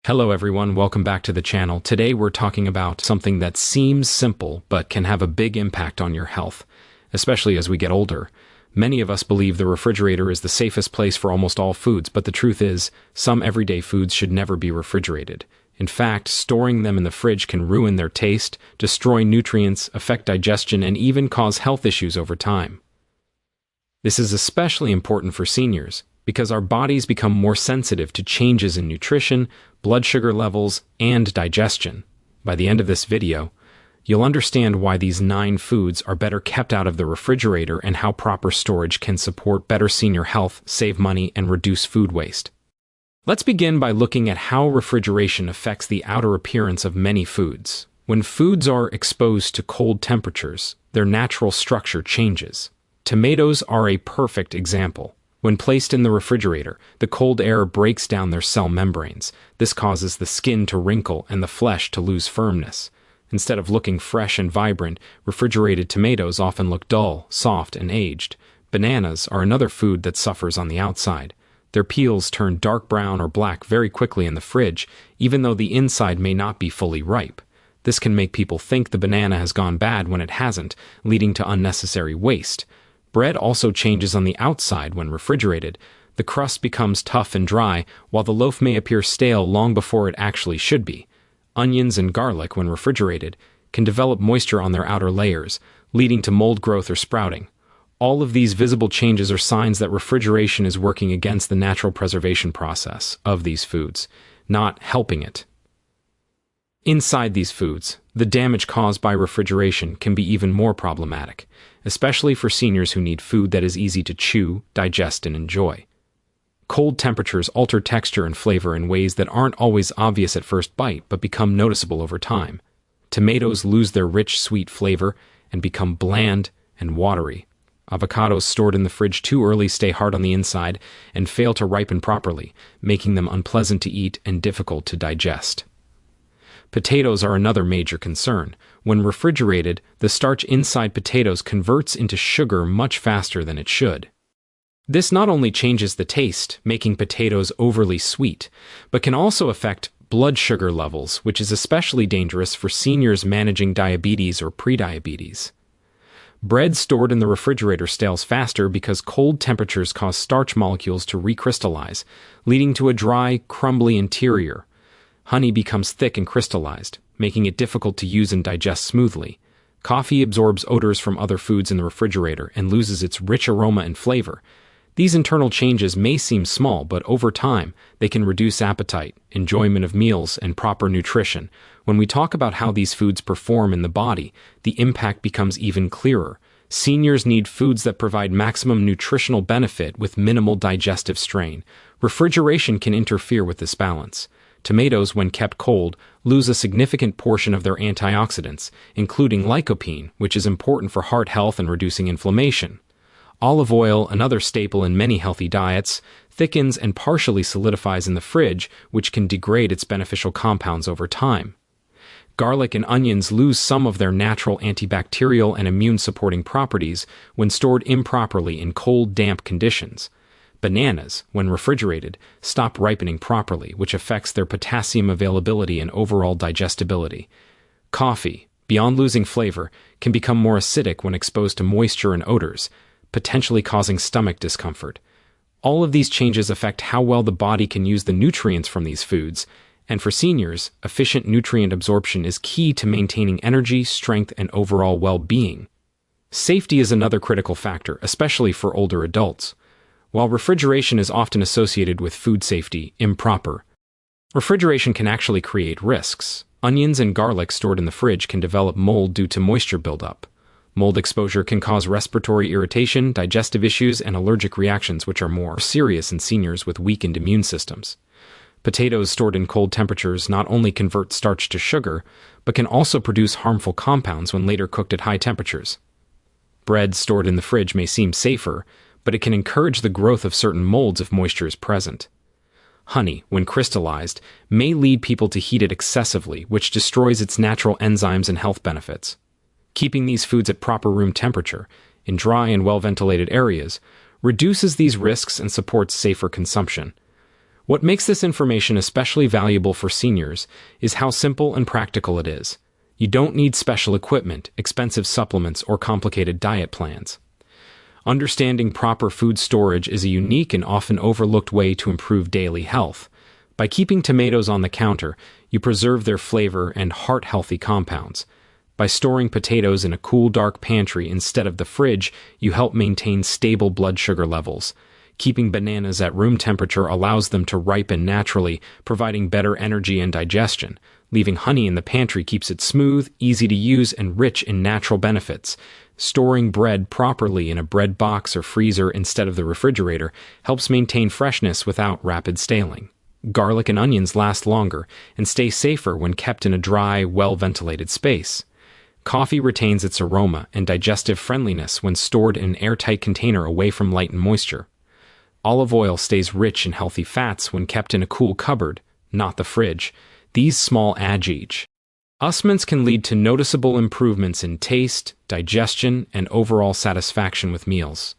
Hello everyone, welcome back to the channel. Today we're talking about something that seems simple but can have a big impact on your health, especially as we get older. Many of us believe the refrigerator is the safest place for almost all foods, but the truth is, some everyday foods should never be refrigerated. In fact, storing them in the fridge can ruin their taste, destroy nutrients, affect digestion, and even cause health issues over time. This is especially important for seniors, because our bodies become more sensitive to changes in nutrition, blood sugar levels, and digestion. By the end of this video, you'll understand why these 9 foods are better kept out of the refrigerator and how proper storage can support better senior health, save money, and reduce food waste. Let's begin by looking at how refrigeration affects the outer appearance of many foods. When foods are exposed to cold temperatures, their natural structure changes. Tomatoes are a perfect example. When placed in the refrigerator, the cold air breaks down their cell membranes. This causes the skin to wrinkle and the flesh to lose firmness. Instead of looking fresh and vibrant, refrigerated tomatoes often look dull, soft, and aged. Bananas are another food that suffers on the outside. Their peels turn dark brown or black very quickly in the fridge, even though the inside may not be fully ripe. This can make people think the banana has gone bad when it hasn't, leading to unnecessary waste. Bread also changes on the outside when refrigerated. The crust becomes tough and dry, while the loaf may appear stale long before it actually should be. Onions and garlic, when refrigerated, can develop moisture on their outer layers, leading to mold growth or sprouting. All of these visible changes are signs that refrigeration is working against the natural preservation process of these foods, not helping it. Inside these foods, the damage caused by refrigeration can be even more problematic, especially for seniors who need food that is easy to chew, digest, and enjoy. Cold temperatures alter texture and flavor in ways that aren't always obvious at first bite but become noticeable over time. Tomatoes lose their rich, sweet flavor and become bland and watery. Avocados stored in the fridge too early stay hard on the inside and fail to ripen properly, making them unpleasant to eat and difficult to digest. Potatoes are another major concern. When refrigerated, the starch inside potatoes converts into sugar much faster than it should. This not only changes the taste, making potatoes overly sweet, but can also affect blood sugar levels, which is especially dangerous for seniors managing diabetes or prediabetes. Bread stored in the refrigerator stales faster because cold temperatures cause starch molecules to recrystallize, leading to a dry, crumbly interior. Honey becomes thick and crystallized, making it difficult to use and digest smoothly. Coffee absorbs odors from other foods in the refrigerator and loses its rich aroma and flavor. These internal changes may seem small, but over time, they can reduce appetite, enjoyment of meals, and proper nutrition. When we talk about how these foods perform in the body, the impact becomes even clearer. Seniors need foods that provide maximum nutritional benefit with minimal digestive strain. Refrigeration can interfere with this balance. Tomatoes, when kept cold, lose a significant portion of their antioxidants, including lycopene, which is important for heart health and reducing inflammation. Olive oil, another staple in many healthy diets, thickens and partially solidifies in the fridge, which can degrade its beneficial compounds over time. Garlic and onions lose some of their natural antibacterial and immune-supporting properties when stored improperly in cold, damp conditions. Bananas, when refrigerated, stop ripening properly, which affects their potassium availability and overall digestibility. Coffee, beyond losing flavor, can become more acidic when exposed to moisture and odors, potentially causing stomach discomfort. All of these changes affect how well the body can use the nutrients from these foods, and for seniors, efficient nutrient absorption is key to maintaining energy, strength, and overall well-being. Safety is another critical factor, especially for older adults. While refrigeration is often associated with food safety, improper refrigeration can actually create risks. Onions and garlic stored in the fridge can develop mold due to moisture buildup. Mold exposure can cause respiratory irritation, digestive issues, and allergic reactions, which are more serious in seniors with weakened immune systems. Potatoes stored in cold temperatures not only convert starch to sugar, but can also produce harmful compounds when later cooked at high temperatures. Bread stored in the fridge may seem safer, but it can encourage the growth of certain molds if moisture is present. Honey, when crystallized, may lead people to heat it excessively, which destroys its natural enzymes and health benefits. Keeping these foods at proper room temperature, in dry and well-ventilated areas, reduces these risks and supports safer consumption. What makes this information especially valuable for seniors is how simple and practical it is. You don't need special equipment, expensive supplements, or complicated diet plans. Understanding proper food storage is a unique and often overlooked way to improve daily health. By keeping tomatoes on the counter, you preserve their flavor and heart-healthy compounds. By storing potatoes in a cool, dark pantry instead of the fridge, you help maintain stable blood sugar levels. Keeping bananas at room temperature allows them to ripen naturally, providing better energy and digestion. Leaving honey in the pantry keeps it smooth, easy to use, and rich in natural benefits. Storing bread properly in a bread box or freezer instead of the refrigerator helps maintain freshness without rapid staling. Garlic and onions last longer and stay safer when kept in a dry, well-ventilated space. Coffee retains its aroma and digestive friendliness when stored in an airtight container away from light and moisture. Olive oil stays rich in healthy fats when kept in a cool cupboard, not the fridge. These small adjustments can lead to noticeable improvements in taste, digestion, and overall satisfaction with meals.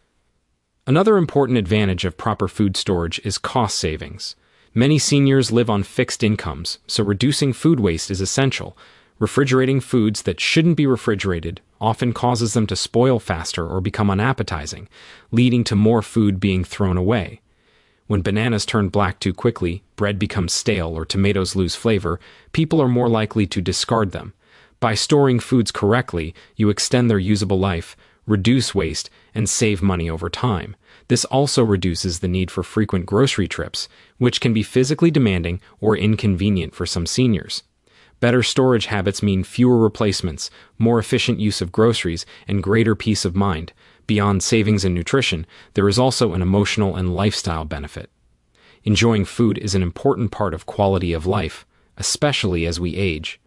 Another important advantage of proper food storage is cost savings. Many seniors live on fixed incomes, so reducing food waste is essential. Refrigerating foods that shouldn't be refrigerated often causes them to spoil faster or become unappetizing, leading to more food being thrown away. When bananas turn black too quickly, bread becomes stale, or tomatoes lose flavor, people are more likely to discard them. By storing foods correctly, you extend their usable life, reduce waste, and save money over time. This also reduces the need for frequent grocery trips, which can be physically demanding or inconvenient for some seniors. Better storage habits mean fewer replacements, more efficient use of groceries, and greater peace of mind. Beyond savings and nutrition, there is also an emotional and lifestyle benefit. Enjoying food is an important part of quality of life, especially as we age.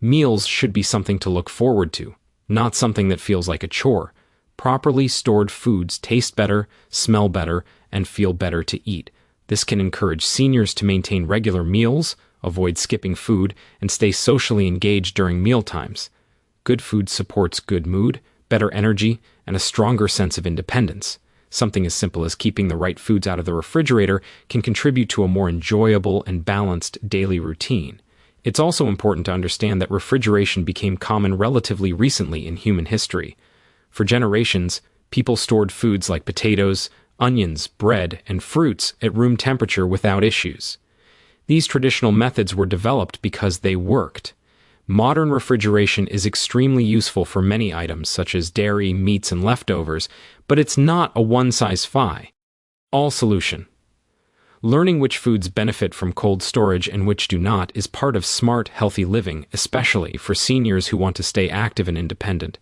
Meals should be something to look forward to, not something that feels like a chore. Properly stored foods taste better, smell better, and feel better to eat. This can encourage seniors to maintain regular meals, avoid skipping food, and stay socially engaged during mealtimes. Good food supports good mood, better energy, and a stronger sense of independence. Something as simple as keeping the right foods out of the refrigerator can contribute to a more enjoyable and balanced daily routine. It's also important to understand that refrigeration became common relatively recently in human history. For generations, people stored foods like potatoes, onions, bread, and fruits at room temperature without issues. These traditional methods were developed because they worked. Modern refrigeration is extremely useful for many items such as dairy, meats, and leftovers, but it's not a one-size-fits-all solution. Learning which foods benefit from cold storage and which do not is part of smart, healthy living, especially for seniors who want to stay active and independent.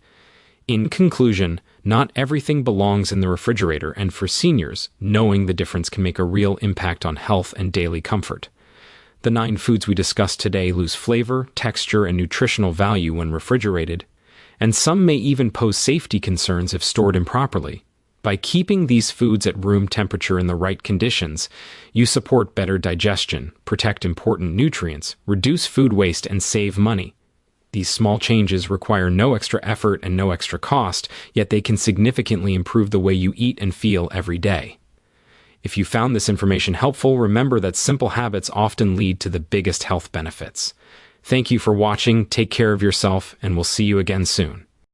In conclusion, not everything belongs in the refrigerator, and for seniors, knowing the difference can make a real impact on health and daily comfort. The 9 foods we discussed today lose flavor, texture, and nutritional value when refrigerated, and some may even pose safety concerns if stored improperly. By keeping these foods at room temperature in the right conditions, you support better digestion, protect important nutrients, reduce food waste, and save money. These small changes require no extra effort and no extra cost, yet they can significantly improve the way you eat and feel every day. If you found this information helpful, remember that simple habits often lead to the biggest health benefits. Thank you for watching, take care of yourself, and we'll see you again soon.